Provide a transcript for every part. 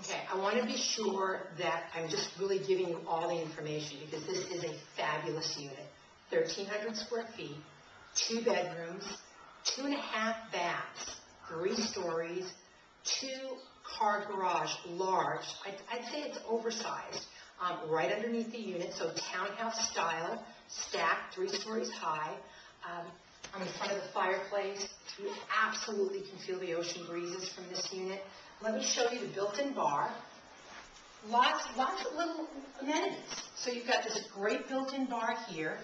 Okay, I want to be sure that I'm just really giving you all the information because this is a fabulous unit. 1,300 square feet, 2 bedrooms, 2.5 baths, 3 stories, 2-car garage, large. I'd say it's oversized, right underneath the unit, so townhouse style, stacked 3 stories high. I'm in front of the fireplace. You absolutely can feel the ocean breezes from this unit. Let me show you the built-in bar. Lots of little amenities. So you've got this great built-in bar here.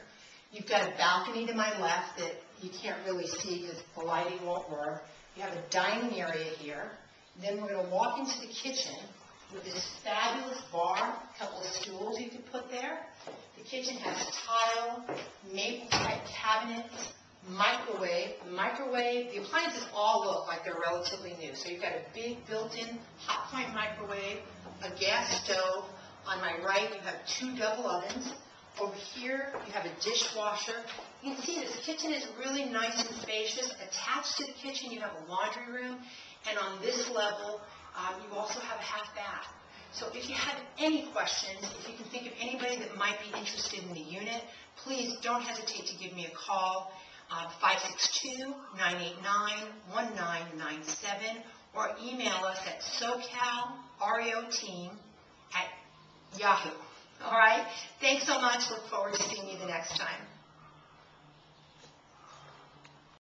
You've got a balcony to my left that you can't really see because the lighting won't work. You have a dining area here. Then we're going to walk into the kitchen with this fabulous bar, a couple of stools you could put there. The kitchen has tile, maple-type cabinets, microwave. The appliances all look like they're relatively new. So you've got a big built-in hot point microwave, a gas stove. On my right, you have 2 double ovens. Over here, you have a dishwasher. You can see this kitchen is really nice and spacious. Attached to the kitchen, you have a laundry room. And on this level, you also have a half bath. So if you have any questions, if you can think of anybody that might be interested in the unit, please don't hesitate to give me a call. 562-989-1997 or email us at SoCalREOteam@Yahoo. All right? Thanks so much. Look forward to seeing you the next time.